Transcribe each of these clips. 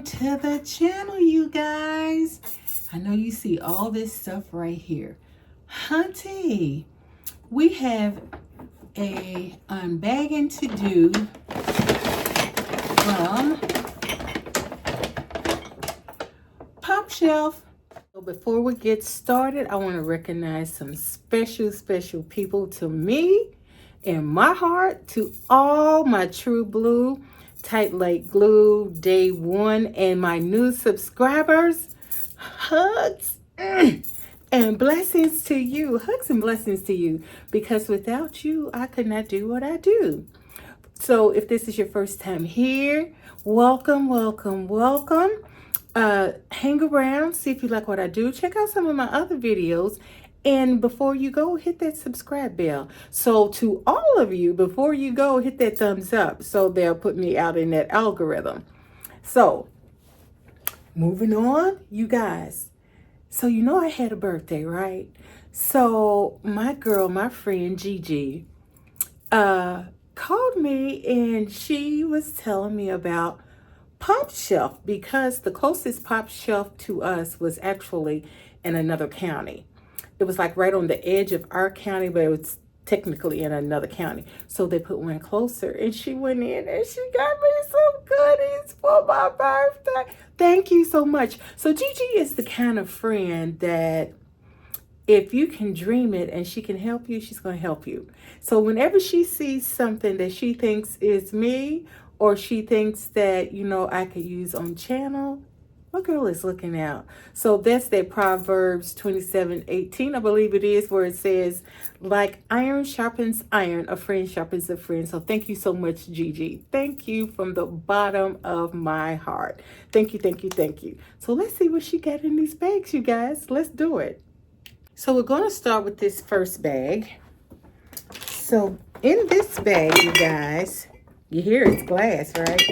Welcome to the channel, you guys. I know you see all this stuff right here. Hunty, we have a unbagging to do from popshelf. So before we get started, I want to recognize some special people to me, in my heart, to all my True Blue Tight Like Glue Day 1 and my new subscribers. Hugs and blessings to you. Hugs and blessings to you, because without you, I could not do what I do. So if this is your first time here, welcome. Hang around, see if you like what I do. Check out some of my other videos. And before you go, hit that subscribe bell. So to all of you, before you go, hit that thumbs up so they'll put me out in that algorithm. So moving on, you guys. So you know I had a birthday, right? So my friend Gigi, called me and she was telling me about popshelf, because the closest popshelf to us was actually in another county. It was like right on the edge of our county, but it was technically in another county. So they put one closer, and she went in and she got me some goodies for my birthday. Thank you so much. So Gigi is the kind of friend that if you can dream it and she can help you, she's going to help you. So whenever she sees something that she thinks is me, or she thinks that, you know, I could use on channel, my girl is looking out. So that's that Proverbs 27:18, I believe it is, where it says, like iron sharpens iron, a friend sharpens a friend. So thank you so much, Gigi. Thank you from the bottom of my heart. Thank you. So let's see what she got in these bags, you guys. Let's do it. So we're going to start with this first bag. So in this bag, you guys, you hear it's glass, right?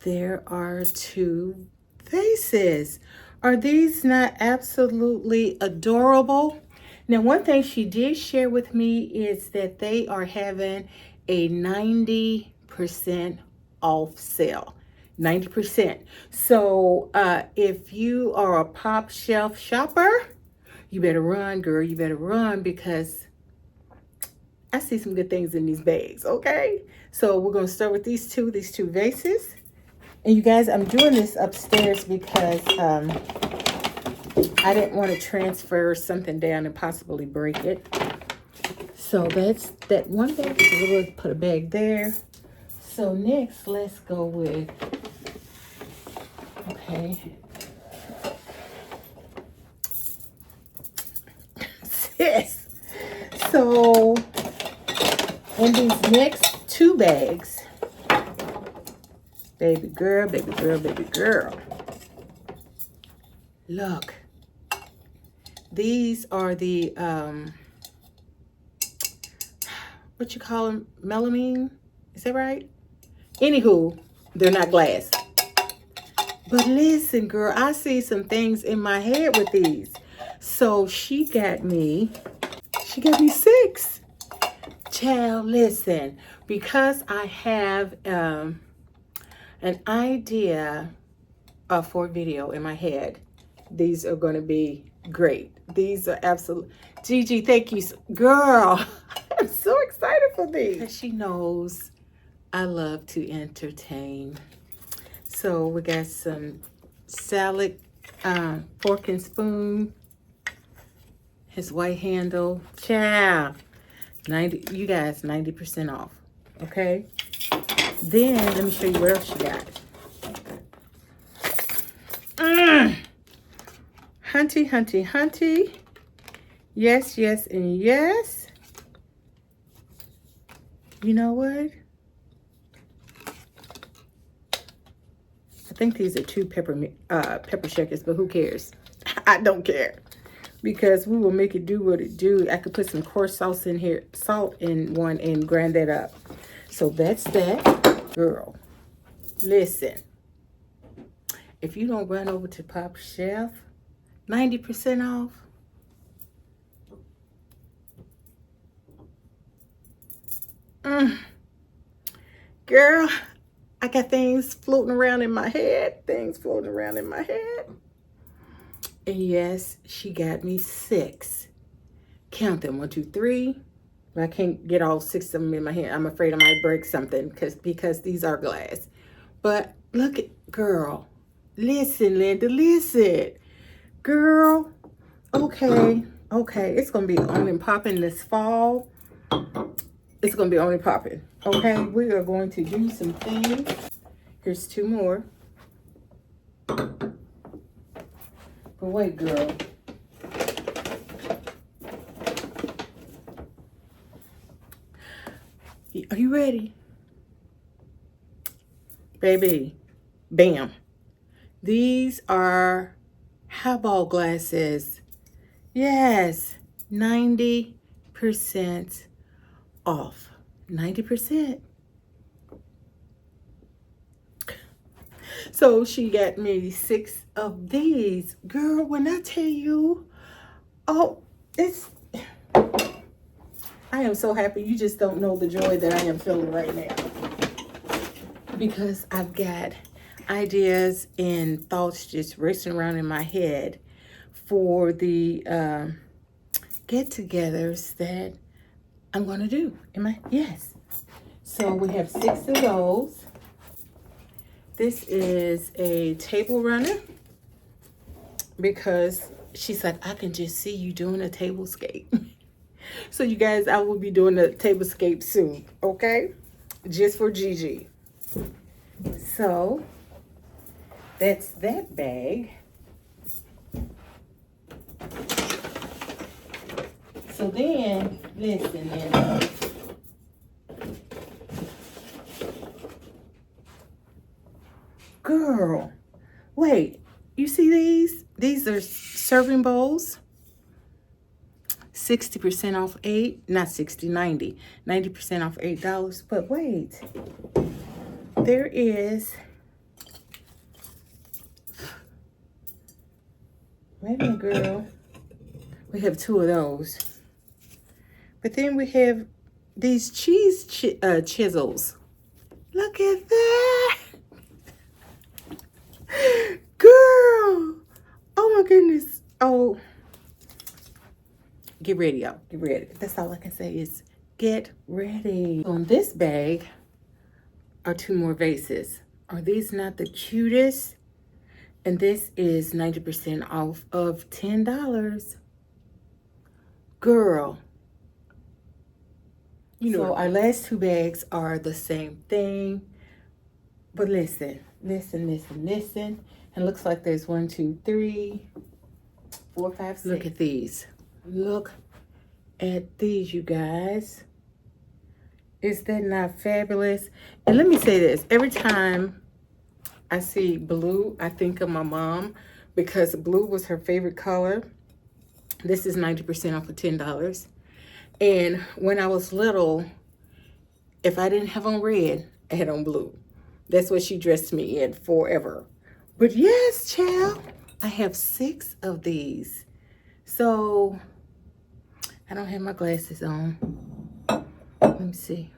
There are two vases. Are these not absolutely adorable? Now, one thing she did share with me is that they are having a 90% off sale. 90%. So if you are a pop shelf shopper, you better run, girl. You better run, because I see some good things in these bags, okay? So we're going to start with these two vases. And you guys, I'm doing this upstairs because I didn't want to transfer something down and possibly break it. So that's that one bag. So we're going to put a bag there. So next, let's go with, okay. Sis. So in these next two bags, baby girl. Look, these are the, what you call them? Melamine? Is that right? Anywho, they're not glass. But listen, girl, I see some things in my head with these. So she got me 6. Child, listen, because I have, an idea for a video in my head. These are going to be great. These are absolute. Gigi, thank you. Girl, I'm so excited for these. She knows I love to entertain. So we got some salad, fork and spoon. His white handle. Ciao. 90, you guys, 90% off. Okay? Then, let me show you what else she got. Hunty. Yes, and yes. You know what? I think these are 2 pepper shakers, but who cares? I don't care. Because we will make it do what it do. I could put some coarse sauce in here, salt in one, and grind that up. So that's that. Girl, listen, if you don't run over to Pop Shelf, 90% off. Girl, I got things floating around in my head. Things floating around in my head. And yes, she got me 6. Count them. 1, 2, 3. I can't get all 6 of them in my hand. I'm afraid I might break something because these are glass. But look at, girl. Listen, Linda, listen. Girl. Okay. Okay. It's going to be on and popping this fall. It's going to be on and popping. Okay. We are going to do some things. Here's 2 more. But wait, girl. Are you ready? Baby, bam. These are highball glasses. Yes, 90% off. 90%. So she got me 6 of these. Girl, when I tell you, oh, I am so happy. You just don't know the joy that I am feeling right now. Because I've got ideas and thoughts just racing around in my head for the get-togethers that I'm going to do. Yes. So we have 6 of those. This is a table runner because she's like, I can just see you doing a tablescape. So you guys, I will be doing a tablescape soon, okay? Just for Gigi. So that's that bag. So then, listen, then. Girl, wait, you see these? These are serving bowls. 60% off 8, not 60, 90. 90% off $8. But wait, there is, wait a minute, girl. We have 2 of those. But then we have these cheese chisels. Look at that. Girl. Oh my goodness. Oh. Get ready, y'all. Get ready. That's all I can say is get ready. On this bag are 2 more vases. Are these not the cutest? And this is 90% off of $10. Girl. You know, so our last 2 bags are the same thing. But listen. And looks like there's 1, 2, 3, 4, 5, 6. Look at these. Look at these, you guys. Is that not fabulous? And let me say this. Every time I see blue, I think of my mom because blue was her favorite color. This is 90% off of $10. And when I was little, if I didn't have on red, I had on blue. That's what she dressed me in forever. But yes, child, I have 6 of these. So I don't have my glasses on. Let me see.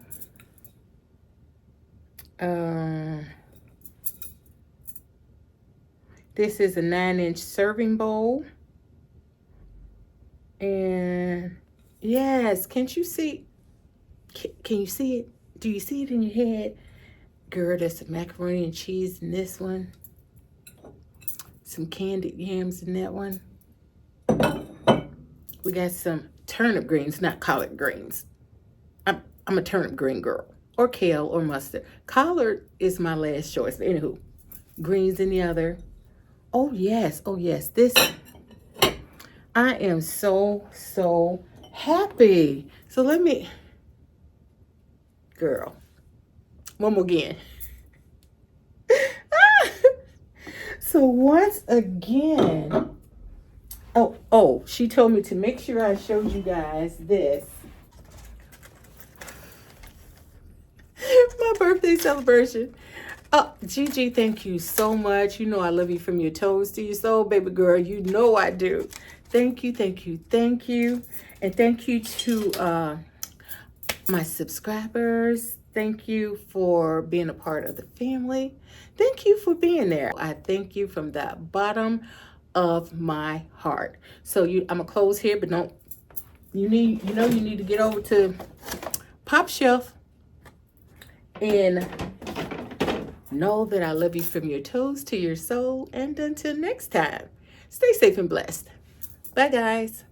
This is a 9-inch serving bowl. And yes, can't you see? Can you see it? Do you see it in your head? Girl, there's some macaroni and cheese in this one. Some candied yams in that one. We got some turnip greens, not collard greens. I'm a turnip green girl. Or kale or mustard. Collard is my last choice. But anywho, greens in the other. Oh, yes. Oh, yes. This, I am so happy. So let me, girl, one more again. So once again, oh, she told me to make sure I showed you guys this. My birthday celebration. Oh, Gigi, thank you so much. You know I love you from your toes to your soul, baby girl. You know I do. Thank you. And thank you to my subscribers Thank you for being a part of the family. Thank you for being there. I thank you from the bottom of my heart. So I'm gonna close here, but don't you need to get over to Popshelf and know that I love you from your toes to your soul. And until next time, stay safe and blessed. Bye, guys.